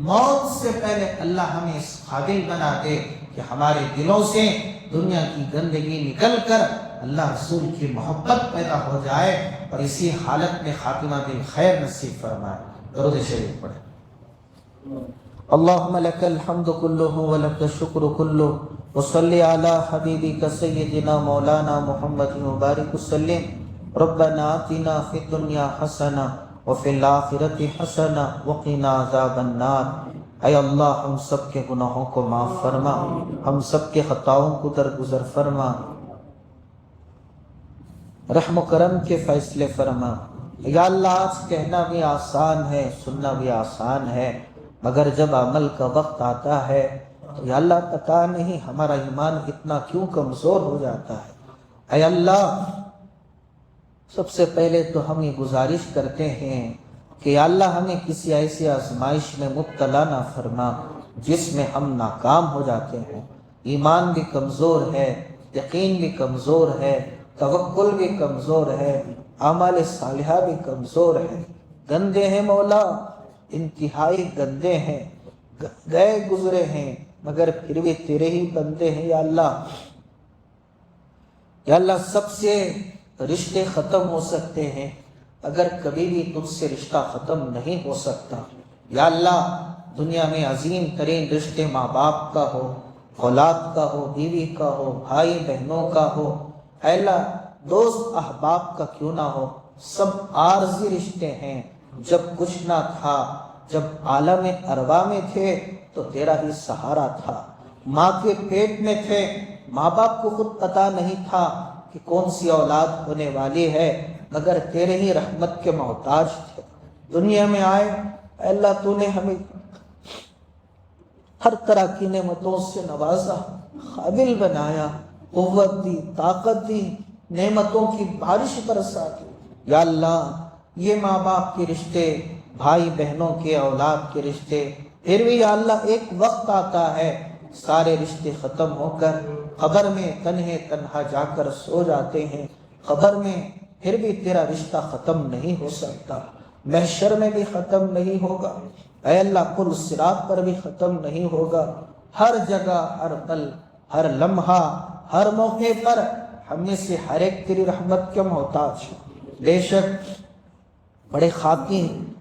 موت سے پہلے اللہ ہمیں اس قابل بنا دے کہ ہمارے دلوں سے دنیا کی گندگی نکل کر اللہ رسول کی محبت پیدا ہو جائے، اور اسی حالت میں خاتمہ بالخیر نصیب فرمائے۔ درود شریف پڑھیں۔ اللہم لک الحمد کلہ ولک الشکر کلہ وصلی علی حبیبک سیدنا مولانا محمد مبارک وسلم۔ ربنا آتنا فی الدنیا حسنہ وفی الآخرۃ حسنہ وقنا عذاب النار۔ اے اللہ ہم سب کے گناہوں کو معاف فرما، ہم سب کے خطاؤں کو درگزر فرما، رحم و کرم کے فیصلے فرما۔ یا اللہ آج کہنا بھی آسان ہے، سننا بھی آسان ہے، مگر جب عمل کا وقت آتا ہے تو یا اللہ پتہ نہیں ہمارا ایمان اتنا کیوں کمزور ہو جاتا ہے۔ اے اللہ سب سے پہلے تو ہم یہ گزارش کرتے ہیں کہ یا اللہ ہمیں کسی ایسی آزمائش میں مبتلا نہ فرما جس میں ہم ناکام ہو جاتے ہیں۔ ایمان بھی کمزور ہے، یقین بھی کمزور ہے، توکل بھی کمزور ہے، اعمال صالحہ بھی کمزور ہے، گندے ہیں مولا، انتہائی گندے ہیں، گئے گزرے ہیں، مگر پھر بھی تیرے ہی بندے ہیں۔ یا اللہ، یا اللہ سب سے رشتے ختم ہو سکتے ہیں اگر کبھی بھی تجھ سے رشتہ ختم نہیں ہو سکتا۔ یا اللہ دنیا میں عظیم ترین رشتے ماں باپ کا ہو، اولاد کا ہو، بیوی کا ہو، بھائی بہنوں کا ہو، اے اللہ دوست احباب کا کیوں نہ ہو، سب عارضی رشتے ہیں۔ جب کچھ نہ تھا، جب عالم ارواح میں تھے تو تیرا ہی سہارا تھا، ماں کے پیٹ میں تھے، ماں باپ کو خود پتہ نہیں تھا کہ کون سی اولاد ہونے والی ہے، مگر تیرے ہی رحمت کے محتاج تھے۔ دنیا میں آئے اے اللہ تو نے ہمیں ہر طرح کی نعمتوں سے نوازا، قابل بنایا، قوت دی، طاقت دی، نعمتوں کی بارش برسا دی۔ یا اللہ یہ ماں باپ کے رشتے، بھائی بہنوں کے، اولاد کے رشتے، پھر بھی یا اللہ ایک وقت آتا ہے سارے رشتے ختم ہو کر قبر میں تنہا جا کر سو جاتے ہیں۔ قبر میں پھر بھی تیرا رشتہ ختم نہیں ہو سکتا، محشر میں بھی ختم نہیں ہوگا، اے اللہ پل صراط پر بھی ختم نہیں ہوگا۔ ہر جگہ، ہر پل، ہر لمحہ، ہر موقع پر ہم میں سے ہر ایک تیری رحمت کے محتاج ہے۔ بے شک بڑے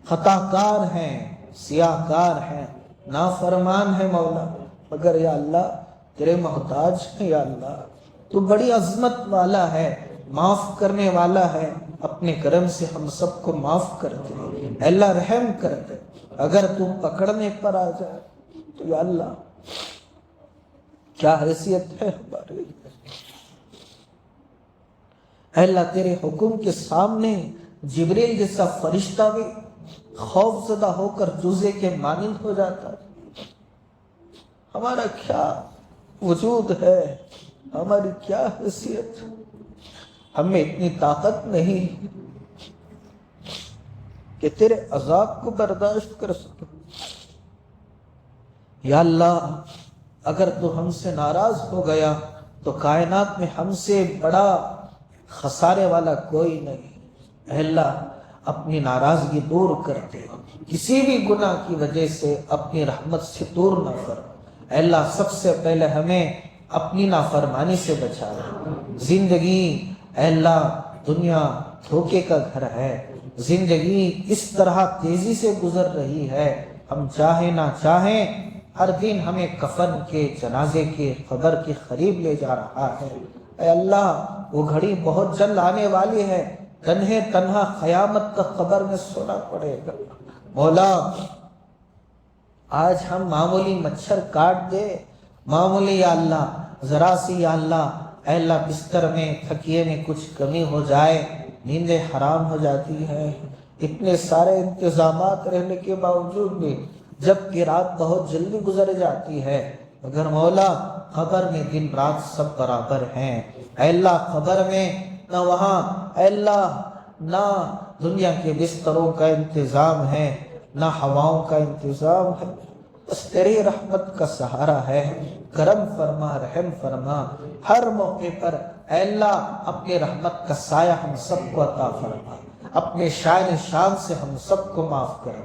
خطا کار ہیں، سیاہ کار ہیں، نافرمان ہیں مولا، مگر یا اللہ تیرے محتاج ہیں۔ یا اللہ تو بڑی عظمت والا ہے، معاف کرنے والا ہے، اپنے کرم سے ہم سب کو معاف کر دے، اے اللہ رحم کر دے۔ اگر تو پکڑنے پر آ جائے تو یا اللہ کیا حیثیت ہے ہماری۔ اے اللہ تیرے حکم کے سامنے جبریل جیسا فرشتہ بھی خوف زدہ ہو کر جوزے کے مانند ہو جاتا ہے۔ ہمارا کیا وجود ہے، ہماری کیا حیثیت، ہمیں اتنی طاقت نہیں کہ تیرے عذاب کو برداشت کر سکے۔ یا اللہ اگر تو ہم سے ناراض ہو گیا تو کائنات میں ہم سے بڑا خسارے والا کوئی نہیں۔ اے اللہ اپنی ناراضگی دور کر دے، کسی بھی گناہ کی وجہ سے اپنی رحمت سے دور نہ کر۔ اے اللہ سب سے پہلے ہمیں اپنی نافرمانی سے بچا لے۔ زندگی اے اللہ دنیا دھوکے کا گھر ہے، زندگی اس طرح تیزی سے گزر رہی ہے، ہم چاہیں نہ چاہیں ہر دن ہمیں کفن کے، جنازے کے، قبر کے قریب لے جا رہا ہے۔ اے اللہ وہ گھڑی بہت جلد آنے والی ہے، تنہے تنہا قیامت کا قبر میں سونا پڑے گا۔ مولا آج ہم معمولی مچھر کاٹ دے، معمولی یا اللہ ذرا سی یا اللہ اے اللہ بستر میں تکیے میں کچھ کمی ہو جائے، نیندیں حرام ہو جاتی ہے۔ اتنے سارے انتظامات رہنے کے باوجود بھی جبکہ رات بہت جلدی گزر جاتی ہے، مگر مولا قبر میں دن رات سب برابر ہیں۔ اے اللہ قبر میں نہ وہاں اے اللہ نہ دنیا کے بستروں کا انتظام ہے، نہ ہواؤں کا انتظام ہے، بس تیری رحمت کا سہارا ہے۔ کرم فرما، رحم فرما، ہر موقع پر اے اللہ اپنے رحمت کا سایہ ہم سب کو عطا فرما، اپنے شان شان سے ہم سب کو معاف کر،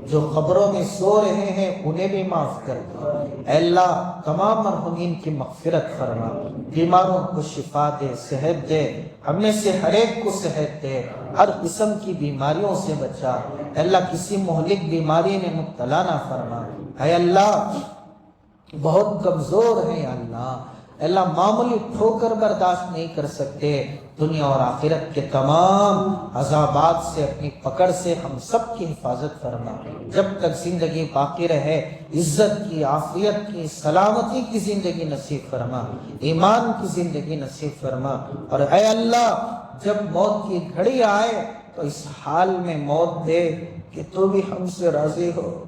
جو قبروں میں سو رہے ہیں انہیں بھی معاف کر دے۔ اے اللہ تمام مرحومین کی مغفرت فرما، بیماروں کو شفا دے، صحت دے، ہم میں سے ہر ایک کو صحت دے، ہر قسم کی بیماریوں سے بچا۔ اے اللہ کسی مہلک بیماری میں مبتلا نہ فرما۔ اے اللہ بہت کمزور ہیں یا اللہ، اے اللہ معمولی ٹھوکر برداشت نہیں کر سکتے، دنیا اور آخرت کے تمام عذابات سے، اپنی پکڑ سے ہم سب کی حفاظت فرما۔ جب تک زندگی باقی رہے عزت کی، عافیت کی، سلامتی کی زندگی نصیب فرما، ایمان کی زندگی نصیب فرما۔ اور اے اللہ جب موت کی گھڑی آئے تو اس حال میں موت دے کہ تو بھی ہم سے راضی ہو،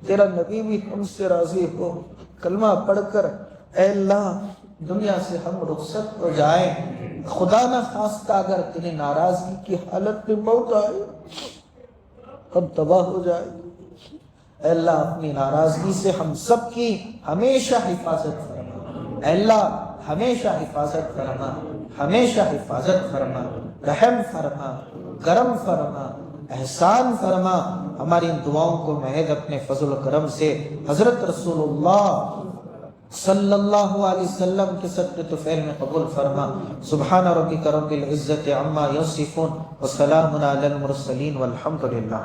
تیرا نبی بھی ہم سے راضی ہو۔ کلمہ پڑھ کر اے اللہ دنیا سے ہم رخصت ہو جائیں، خدا نہ خواستہ اگر تیری ناراضگی کی حالت میں موت آئے ہم تباہ ہو جائے۔ اے اللہ اپنی ناراضگی سے ہم سب کی ہمیشہ حفاظت فرما، اے اللہ ہمیشہ حفاظت فرما، ہمیشہ حفاظت فرما، رحم فرما، کرم فرما، احسان فرما۔ ہماری ان دعاؤں کو محض اپنے فضل و کرم سے حضرت رسول اللہ صلی اللہ علیہ وسلم کے صدقے طفیل میں قبول فرما۔ سبحان ربک رب العزت عما یصفون وسلام علی المرسلین والحمد للہ۔